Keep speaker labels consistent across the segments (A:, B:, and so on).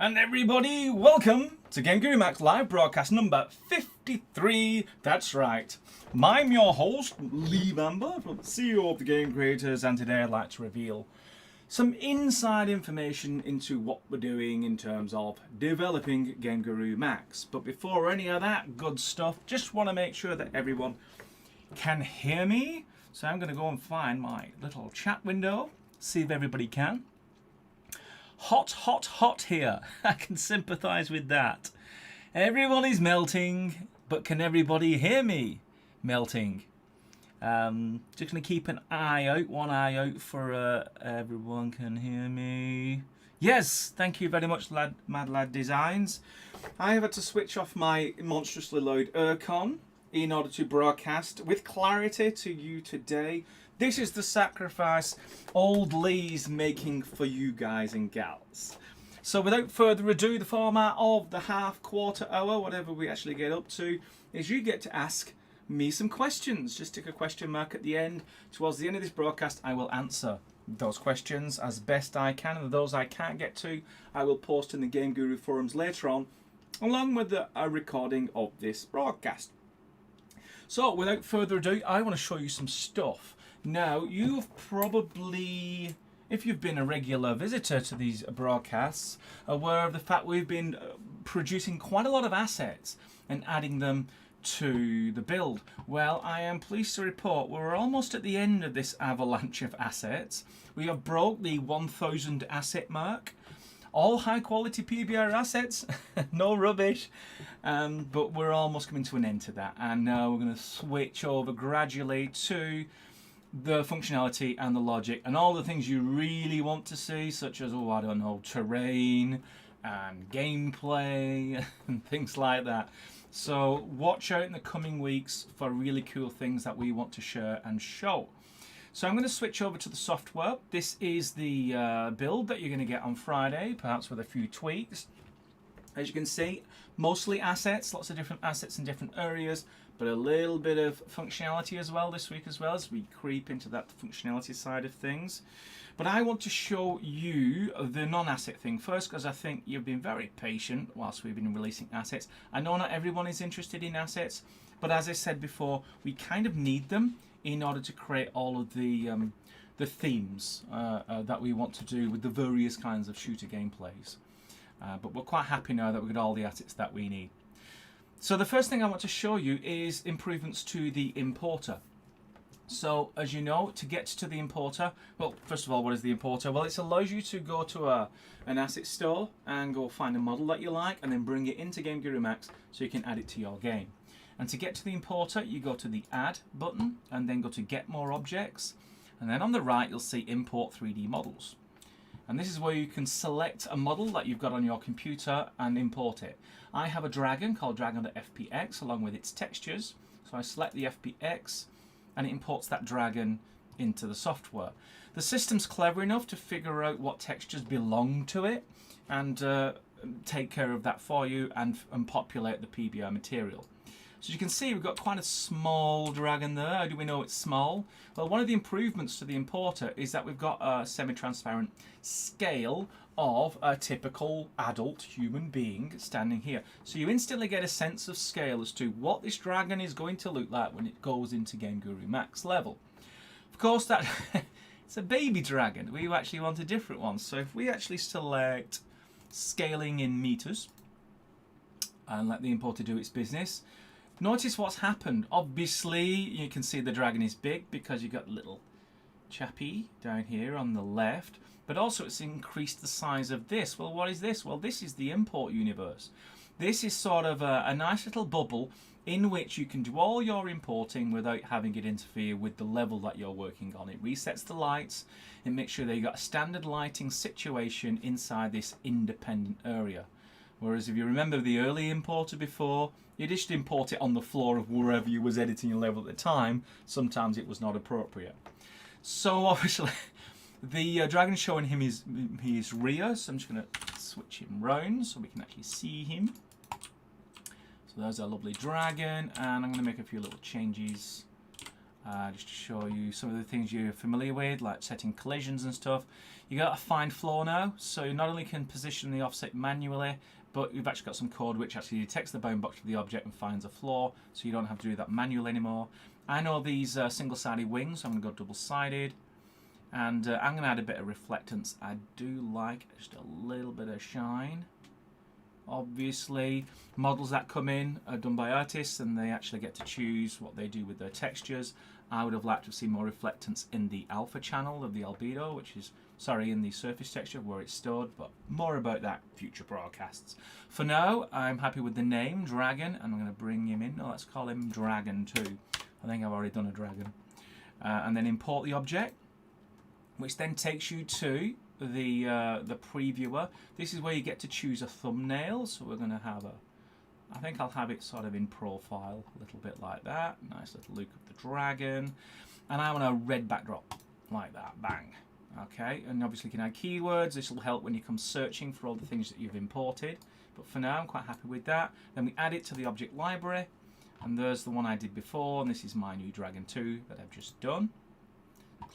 A: And everybody, welcome to GameGuru Max live broadcast number 53. That's right. I'm your host, Lee Bamber, CEO of the Game Creators, and today I'd like to reveal some inside information into what we're doing in terms of developing GameGuru Max. But before any of that good stuff, just want to make sure that everyone can hear me. So I'm going to go and find my little chat window, see if everybody can. Hot, hot, hot here. I can sympathise with that. Everyone is melting, but can everybody hear me melting? Just going to keep one eye out for everyone can hear me. Yes, thank you very much, Mad Lad Designs. I have had to switch off my monstrously loud aircon in order to broadcast with clarity to you today. This is the sacrifice old Lee's making for you guys and gals. So without further ado, the format of the half, quarter hour, whatever we actually get up to, is you get to ask me some questions. Just stick a question mark at the end. Towards the end of this broadcast, I will answer those questions as best I can. And those I can't get to, I will post in the GameGuru forums later on, along with a recording of this broadcast. So without further ado, I want to show you some stuff. Now, you've probably, if you've been a regular visitor to these broadcasts, aware of the fact we've been producing quite a lot of assets and adding them to the build. Well, I am pleased to report we're almost at the end of this avalanche of assets. We have broke the 1,000 asset mark. All high quality PBR assets, no rubbish, but we're almost coming to an end to that. And now we're going to switch over gradually to the functionality and the logic and all the things you really want to see, such as, oh, I don't know, terrain and gameplay and things like that. So watch out in the coming weeks for really cool things that we want to share and show. So I'm going to switch over to the software. This is the build that you're going to get on Friday, perhaps with a few tweaks. As you can see, mostly assets, lots of different assets in different areas, but a little bit of functionality as well this week as we creep into that functionality side of things. But I want to show you the non-asset thing first, because I think you've been very patient whilst we've been releasing assets. I know not everyone is interested in assets, but as I said before, we kind of need them in order to create all of the themes that we want to do with the various kinds of shooter gameplays. But we're quite happy now that we've got all the assets that we need. So the first thing I want to show you is improvements to the importer. So as you know, to get to the importer, well, first of all, what is the importer? Well, it allows you to go to an asset store and go find a model that you like and then bring it into GameGuru Max so you can add it to your game. And to get to the importer, you go to the Add button and then go to Get More Objects. And then on the right, you'll see Import 3D Models. And this is where you can select a model that you've got on your computer and import it. I have a dragon called Dragon.fpx along with its textures. So I select the FPX and it imports that dragon into the software. The system's clever enough to figure out what textures belong to it and take care of that for you and populate the PBR material. So you can see we've got quite a small dragon there. How do we know it's small? Well, one of the improvements to the importer is that we've got a semi-transparent scale of a typical adult human being standing here. So you instantly get a sense of scale as to what this dragon is going to look like when it goes into GameGuru Max level. Of course, that it's a baby dragon. We actually want a different one. So if we actually select scaling in meters and let the importer do its business, notice what's happened. Obviously, you can see the dragon is big because you've got little chappy down here on the left, but also it's increased the size of this. Well, what is this? Well, this is the import universe. This is sort of a nice little bubble in which you can do all your importing without having it interfere with the level that you're working on. It resets the lights and makes sure that you've got a standard lighting situation inside this independent area. Whereas if you remember the early importer before, you just import it on the floor of wherever you was editing your level at the time. Sometimes it was not appropriate. So obviously, the dragon showing him his rear. So I'm just going to switch him round so we can actually see him. So there's our lovely dragon, and I'm going to make a few little changes just to show you some of the things you're familiar with, like setting collisions and stuff. You got a fine floor now, so you not only can position the offset manually, but you've actually got some code which actually detects the bound box of the object and finds a flaw, so you don't have to do that manually anymore. I know these single-sided wings, so I'm going to go double-sided. And I'm going to add a bit of reflectance. I do like just a little bit of shine. Obviously, models that come in are done by artists and they actually get to choose what they do with their textures. I would have liked to see more reflectance in the alpha channel of the albedo, which is, sorry, in the surface texture where it's stored, but more about that future broadcasts. For now, I'm happy with the name, Dragon, and I'm going to bring him in. No, let's call him Dragon 2. I think I've already done a dragon. And then import the object, which then takes you to the previewer. This is where you get to choose a thumbnail. So we're going to have I think I'll have it sort of in profile, a little bit like that. Nice little look of the dragon. And I want a red backdrop, like that, bang. Okay, and obviously you can add keywords. This will help when you come searching for all the things that you've imported. But for now, I'm quite happy with that. Then we add it to the object library. And there's the one I did before, and this is my new Dragon 2 that I've just done.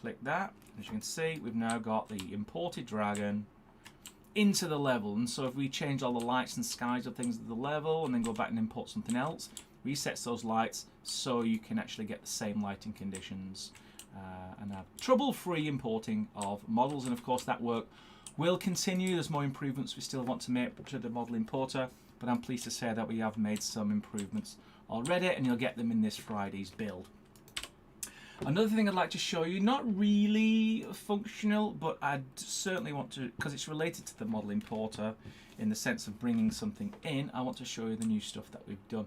A: Click that. As you can see, we've now got the imported dragon into the level. And so if we change all the lights and skies of things to the level and then go back and import something else, resets those lights so you can actually get the same lighting conditions and have trouble-free importing of models. And of course that work will continue. There's more improvements we still want to make to the model importer, but I'm pleased to say that we have made some improvements already, and you'll get them in this Friday's build. Another thing I'd like to show you, not really functional, but I'd certainly want to, because it's related to the model importer in the sense of bringing something in, I want to show you the new stuff that we've done.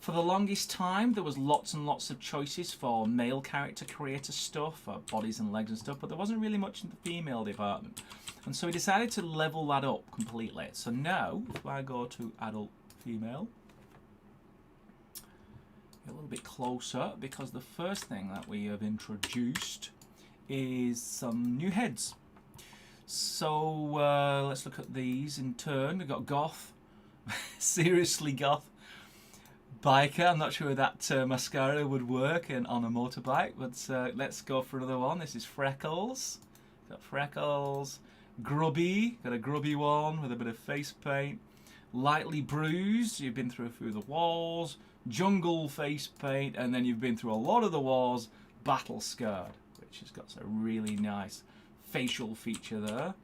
A: For the longest time, there was lots and lots of choices for male character creator stuff, for bodies and legs and stuff, but there wasn't really much in the female department. And so we decided to level that up completely. So now, if I go to adult female, a little bit closer, because the first thing that we have introduced is some new heads. So let's look at these in turn. We've got Goth, seriously Goth, Biker. I'm not sure that mascara would work on a motorbike, but let's go for another one. This is Freckles. Got Freckles. Grubby, got a grubby one with a bit of face paint. Lightly bruised, you've been through a few of the walls. Jungle face paint, and then you've been through a lot of the wars. Battle scarred, which has got a really nice facial feature there.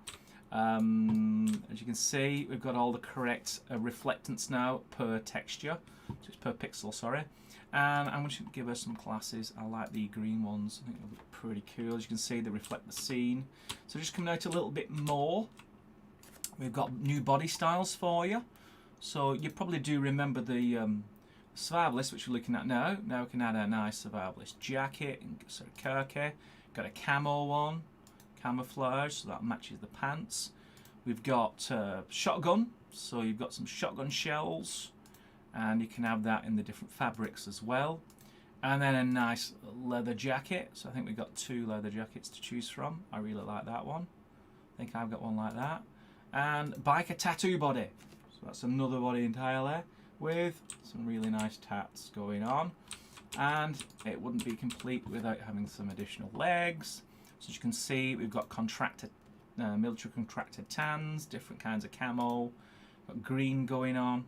A: As you can see, we've got all the correct reflectance now per texture, so it's per pixel, sorry. And I'm going to give her some classes. I like the green ones. I think they'll look pretty cool. As you can see, they reflect the scene. So just coming out a little bit more. We've got new body styles for you. So you probably do remember the survivalist, which we're looking at now. Now we can add a nice survivalist jacket and sort of khaki. Got a camo one, camouflage, so that matches the pants. We've got shotgun, so you've got some shotgun shells, and you can have that in the different fabrics as well. And then a nice leather jacket. So I think we've got 2 leather jackets to choose from. I really like that one. I think I've got one like that. And biker tattoo body. So that's another body entirely with some really nice tats going on. And it wouldn't be complete without having some additional legs. So as you can see, we've got contracted, military contracted tans, different kinds of camo, got green going on.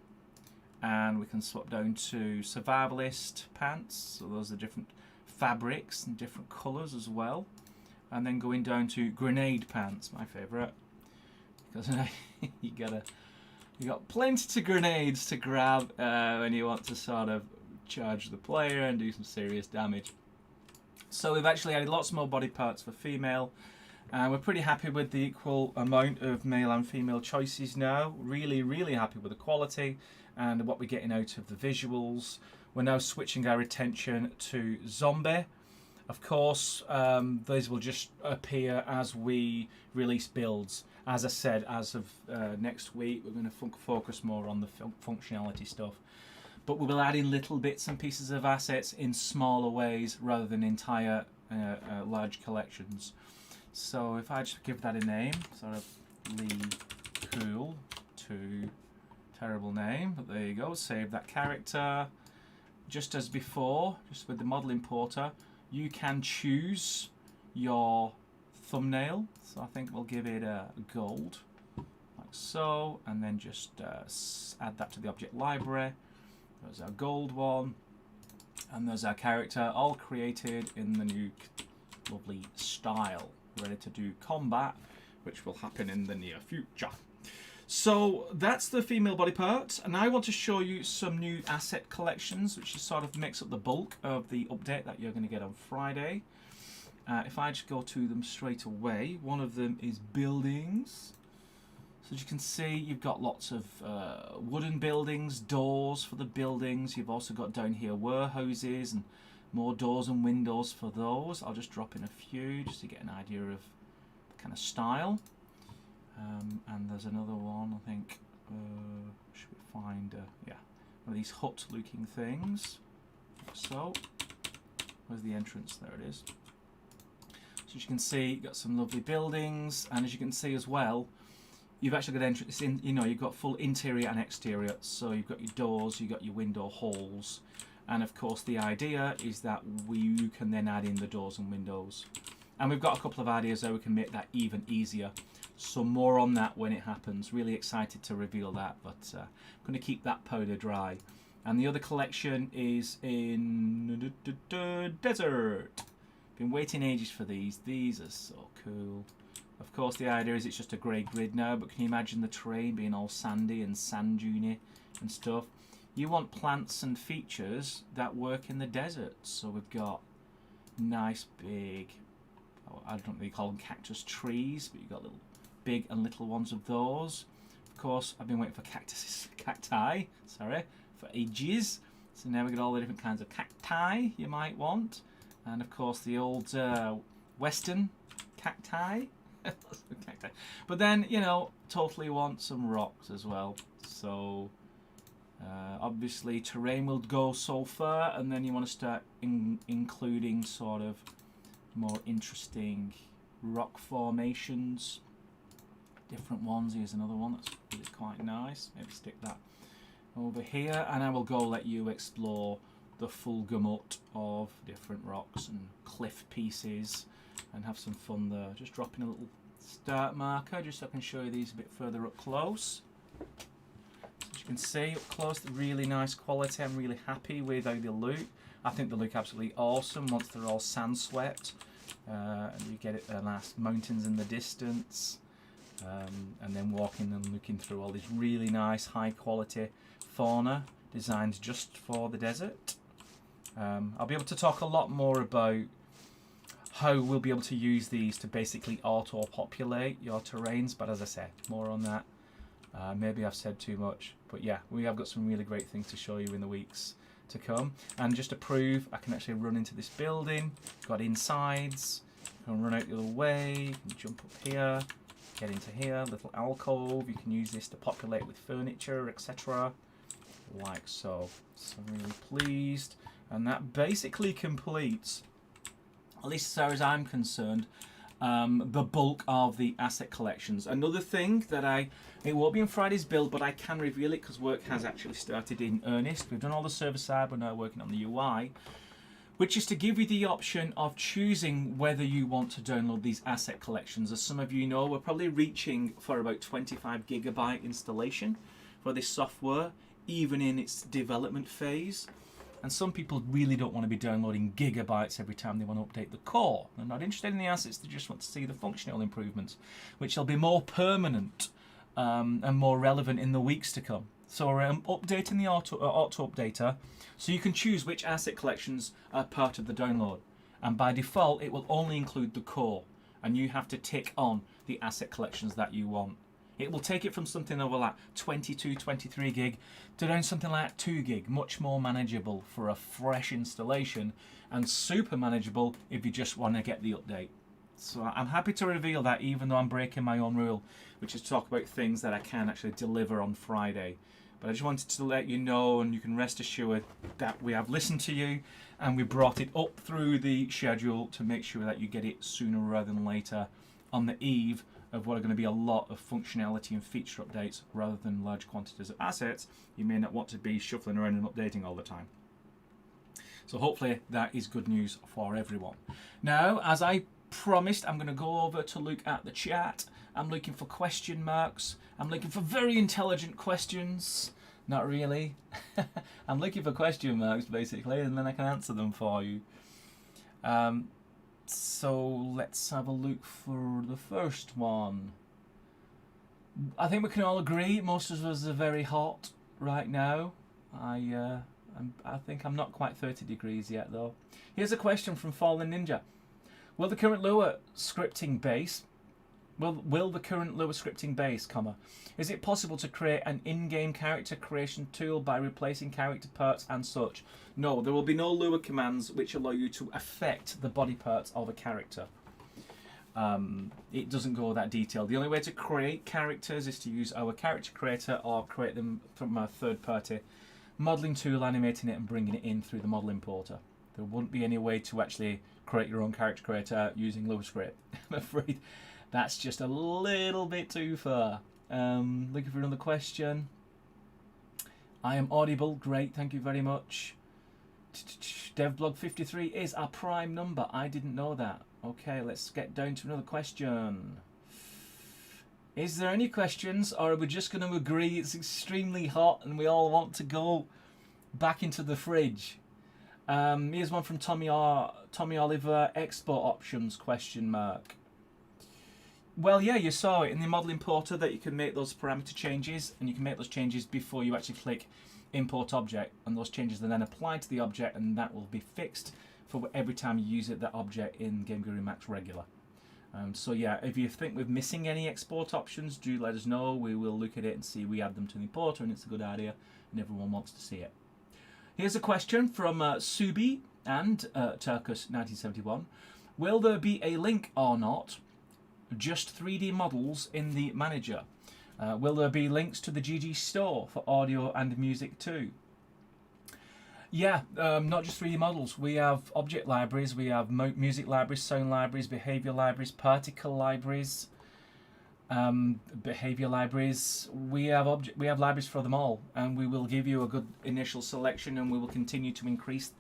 A: And we can swap down to survivalist pants, so those are different fabrics and different colours as well. And then going down to grenade pants, my favourite, because you got plenty of grenades to grab when you want to sort of charge the player and do some serious damage. So we've actually added lots more body parts for female, and we're pretty happy with the equal amount of male and female choices now. Really, really happy with the quality and what we're getting out of the visuals. We're now switching our attention to zombie. Of course, those will just appear as we release builds. As I said, as of next week, we're going to focus more on the functionality stuff. But we will add in little bits and pieces of assets in smaller ways rather than entire large collections. So if I just give that a name, sort of Lee Cool to terrible name, but there you go, save that character. Just as before, just with the model importer, you can choose your thumbnail. So I think we'll give it a gold, like so, and then just add that to the object library. There's our gold one, and there's our character, all created in the new lovely style, ready to do combat, which will happen in the near future. So that's the female body part, and I want to show you some new asset collections, which is sort of makes up the bulk of the update that you're going to get on Friday. If I just go to them straight away, one of them is buildings. So as you can see, you've got lots of wooden buildings, doors for the buildings. You've also got down here warehouses and more doors and windows for those. I'll just drop in a few just to get an idea of the kind of style. And there's another one, I think. Should we find, yeah, one of these hut-looking things. Like so. Where's the entrance? There it is. So as you can see, you've got some lovely buildings, and as you can see as well, you've actually got entrance in. You know, you've got full interior and exterior. So you've got your doors, you've got your window holes, and of course the idea is that you can then add in the doors and windows. And we've got a couple of ideas how we can make that even easier. So more on that when it happens. Really excited to reveal that, but I'm going to keep that powder dry. And the other collection is in desert. Been waiting ages for these. These are so cool. Of course, the idea is it's just a grey grid now, but can you imagine the terrain being all sandy and sand dune and stuff? You want plants and features that work in the desert. So we've got nice big, I don't really call them cactus trees, but you've got little big and little ones of those. Of course, I've been waiting for cacti, for ages. So now we've got all the different kinds of cacti you might want. And of course the old western cacti. But then, you know, totally want some rocks as well. So obviously terrain will go so far, and then you want to start including sort of more interesting rock formations. Different ones. Here's another one that's really quite nice. Maybe stick that over here, and I will go let you explore the full gamut of different rocks and cliff pieces and have some fun there. Just dropping a little start marker just so I can show you these a bit further up close. So as you can see up close, really nice quality. I'm really happy with how they look. I think they look absolutely awesome once they're all sand swept, and you get it the nice mountains in the distance. And then walking and looking through all these really nice high quality fauna designed just for the desert. I'll be able to talk a lot more about how we'll be able to use these to basically auto-populate your terrains, but as I said, more on that. Maybe I've said too much, but yeah, we have got some really great things to show you in the weeks to come. And just to prove, I can actually run into this building, got insides, you can run out the other way, you can jump up here, get into here, little alcove. You can use this to populate with furniture, etc. Like so. So I'm really pleased. And that basically completes, at least as far as I'm concerned, the bulk of the asset collections. Another thing that it won't be in Friday's build, but I can reveal it because work has actually started in earnest. We've done all the server side, we're now working on the UI, which is to give you the option of choosing whether you want to download these asset collections. As some of you know, we're probably reaching for about 25 gigabyte installation for this software, even in its development phase. And some people really don't want to be downloading gigabytes every time they want to update the core. They're not interested in the assets, they just want to see the functional improvements, which will be more permanent and more relevant in the weeks to come. So we're updating the auto updater, so you can choose which asset collections are part of the download. And by default, it will only include the core, and you have to tick on the asset collections that you want. It will take it from something over like 22, 23 gig to down something like 2 gig, much more manageable for a fresh installation, and super manageable if you just want to get the update. So I'm happy to reveal that, even though I'm breaking my own rule, which is to talk about things that I can actually deliver on Friday. But I just wanted to let you know, and you can rest assured that we have listened to you, and we brought it up through the schedule to make sure that you get it sooner rather than later, on the eve of what are going to be a lot of functionality and feature updates rather than large quantities of assets you may not want to be shuffling around and updating all the time. So hopefully that is good news for everyone. Now, as I promised, I'm going to go over to look at the chat. I'm looking for question marks. I'm looking for very intelligent questions. Not really. I'm looking for question marks, basically, and then I can answer them for you. So let's have a look for the first one. I think we can all agree most of us are very hot right now. I think I'm not quite 30 degrees yet, though. Here's a question from Fallen Ninja. Will the current Lua scripting base, is it possible to create an in-game character creation tool by replacing character parts and such? No, there will be no Lua commands which allow you to affect the body parts of a character. It doesn't go that detailed. The only way to create characters is to use our character creator or create them from a third-party modelling tool, animating it and bringing it in through the model importer. There wouldn't be any way to actually create your own character creator using Lua script. I'm afraid that's just a little bit too far. Looking for another question. I am audible. Great, thank you very much. Devblog53 is our prime number. I didn't know that. Okay, let's get down to another question. Is there any questions, or are we just going to agree it's extremely hot and we all want to go back into the fridge? Here's one from Tommy Oliver. Export options, question mark. Well, yeah, you saw it in the model importer that you can make those parameter changes, and you can make those changes before you actually click import object, and those changes are then applied to the object, and that will be fixed for every time you use that object in GameGuru Max regular. So yeah, if you think we're missing any export options, do let us know. We will look at it and see we add them to the importer, and it's a good idea, and everyone wants to see it. Here's a question from Subi and Turkus1971. Will there be a link or not? Just 3D models in the manager. Will there be links to the GG store for audio and music too? Yeah, not just 3D models. We have object libraries, we have music libraries, sound libraries, behavior libraries, particle libraries, behavior libraries. We have libraries for them all, and we will give you a good initial selection, and we will continue to increase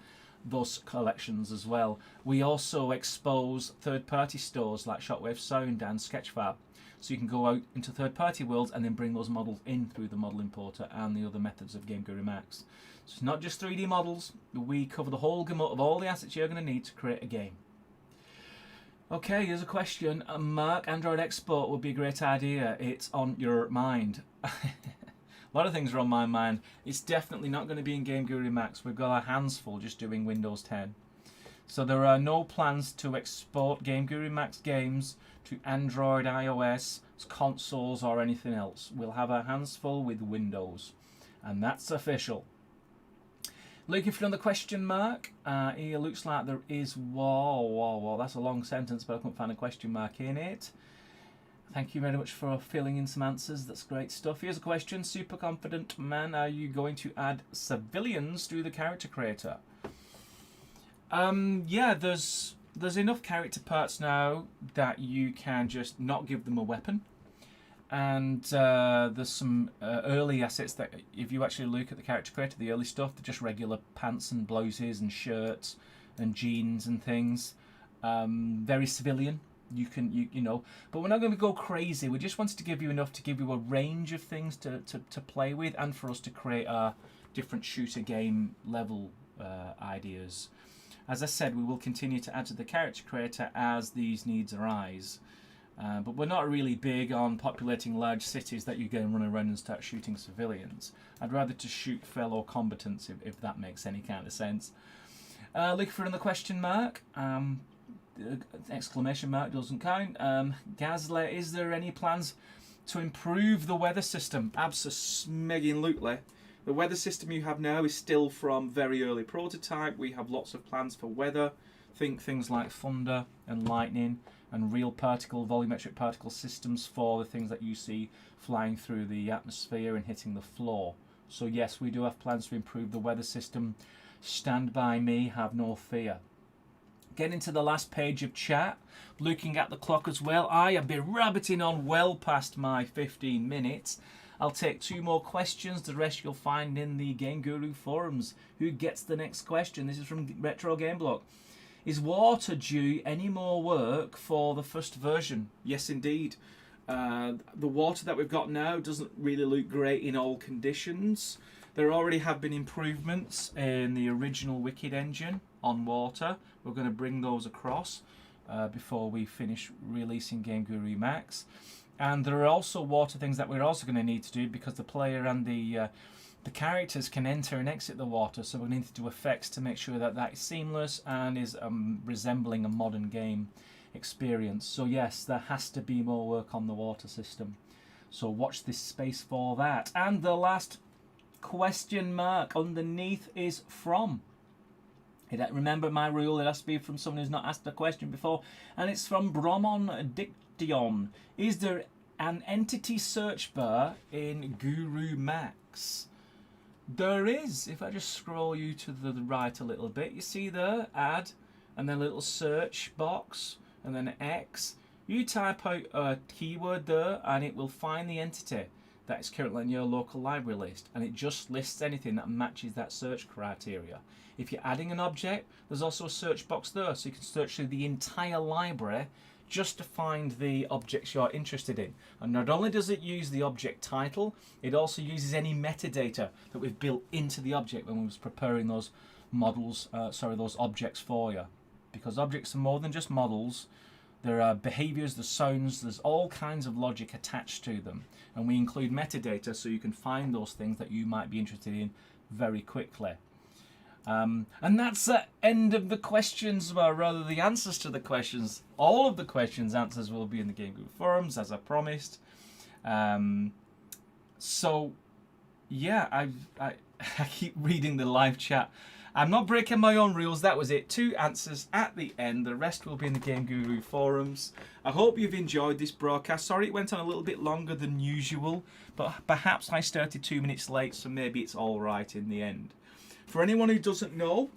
A: those collections as well. We also expose third-party stores like Shockwave Sound and Sketchfab, so you can go out into third-party worlds and then bring those models in through the model importer and the other methods of GameGuru Max. So it's not just 3D models. We cover the whole gamut of all the assets you're going to need to create a game. Okay, here's a question. Mark, Android export would be a great idea. It's on your mind. A lot of things are on my mind. It's definitely not going to be in GameGuru Max. We've got our hands full just doing Windows 10. So there are no plans to export GameGuru Max games to Android, iOS, consoles or anything else. We'll have our hands full with Windows. And that's official. Looking for another question mark. Here looks like there is... Whoa. That's a long sentence, but I couldn't find a question mark in it. Thank you very much for filling in some answers. That's great stuff. Here's a question. Super confident man, are you going to add civilians to the character creator? Yeah, there's enough character parts now that you can just not give them a weapon. And there's some early assets that, if you actually look at the character creator, the early stuff, they're just regular pants and blouses and shirts and jeans and things. Very civilian. You know, but we're not going to go crazy. We just wanted to give you enough to give you a range of things to play with, and for us to create our different shooter game level ideas. As I said, we will continue to add to the character creator as these needs arise. But we're not really big on populating large cities that you go and run around and start shooting civilians. I'd rather to shoot fellow combatants, if that makes any kind of sense. Looking for another question mark. Exclamation mark doesn't count. Gazle, is there any plans to improve the weather system? Abso-smegging-lutely. The weather system you have now is still from very early prototype. We have lots of plans for weather. Think things like thunder and lightning and real volumetric particle systems for the things that you see flying through the atmosphere and hitting the floor. So yes, we do have plans to improve the weather system. Stand by me, have no fear. Getting to the last page of chat, looking at the clock as well. I have been rabbiting on well past my 15 minutes. I'll take 2 more questions. The rest you'll find in the GameGuru forums. Who gets the next question? This is from Retro Game Block. Is water due any more work for the first version? Yes, indeed. The water that we've got now doesn't really look great in all conditions. There already have been improvements in the original Wicked engine on water. We're going to bring those across before we finish releasing GameGuru Max. And there are also water things that we're also going to need to do, because the player and the characters can enter and exit the water, so we need to do effects to make sure that that is seamless and is resembling a modern game experience. So yes, there has to be more work on the water system. So watch this space for that. And the last question mark underneath is from. Remember my rule, it has to be from someone who's not asked a question before, and it's from Bromon Diction. Is there an entity search bar in Guru Max? There is. If I just scroll you to the right a little bit, you see there, add, and then a little search box, and then X. You type out a keyword there, and it will find the entity that is currently in your local library list, and it just lists anything that matches that search criteria. If you're adding an object, there's also a search box there, so you can search through the entire library just to find the objects you're interested in. And not only does it use the object title, it also uses any metadata that we've built into the object when we was preparing those models, those objects for you. Because objects are more than just models. There are behaviors, there's sounds, there's all kinds of logic attached to them. And we include metadata so you can find those things that you might be interested in very quickly. And that's the end of the questions, or rather the answers to the questions. All of the questions' answers will be in the GameGuru forums, as I promised. So, yeah, I keep reading the live chat. I'm not breaking my own rules. That was it. 2 answers at the end. The rest will be in the GameGuru forums. I hope you've enjoyed this broadcast. Sorry it went on a little bit longer than usual, but perhaps I started 2 minutes late, so maybe it's all right in the end. For anyone who doesn't know,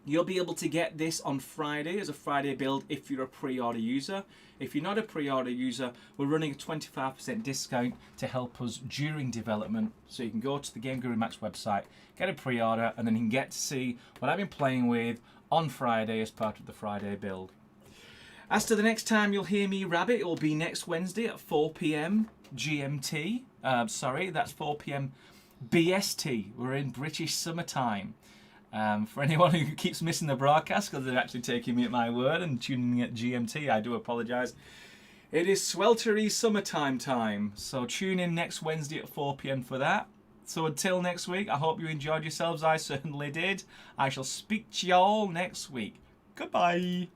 A: you'll be able to get this on Friday as a Friday build if you're a pre-order user. If you're not a pre-order user, we're running a 25% discount to help us during development. So you can go to the GameGuru Max website, get a pre-order, and then you can get to see what I've been playing with on Friday as part of the Friday build. As to the next time you'll hear me rabbit, it will be next Wednesday at 4 PM GMT. That's 4 PM BST. We're in British summertime. For anyone who keeps missing the broadcast because they're actually taking me at my word and tuning in at GMT, I do apologise. It is sweltery summertime time, so tune in next Wednesday at 4 PM for that. So until next week, I hope you enjoyed yourselves. I certainly did. I shall speak to y'all next week. Goodbye.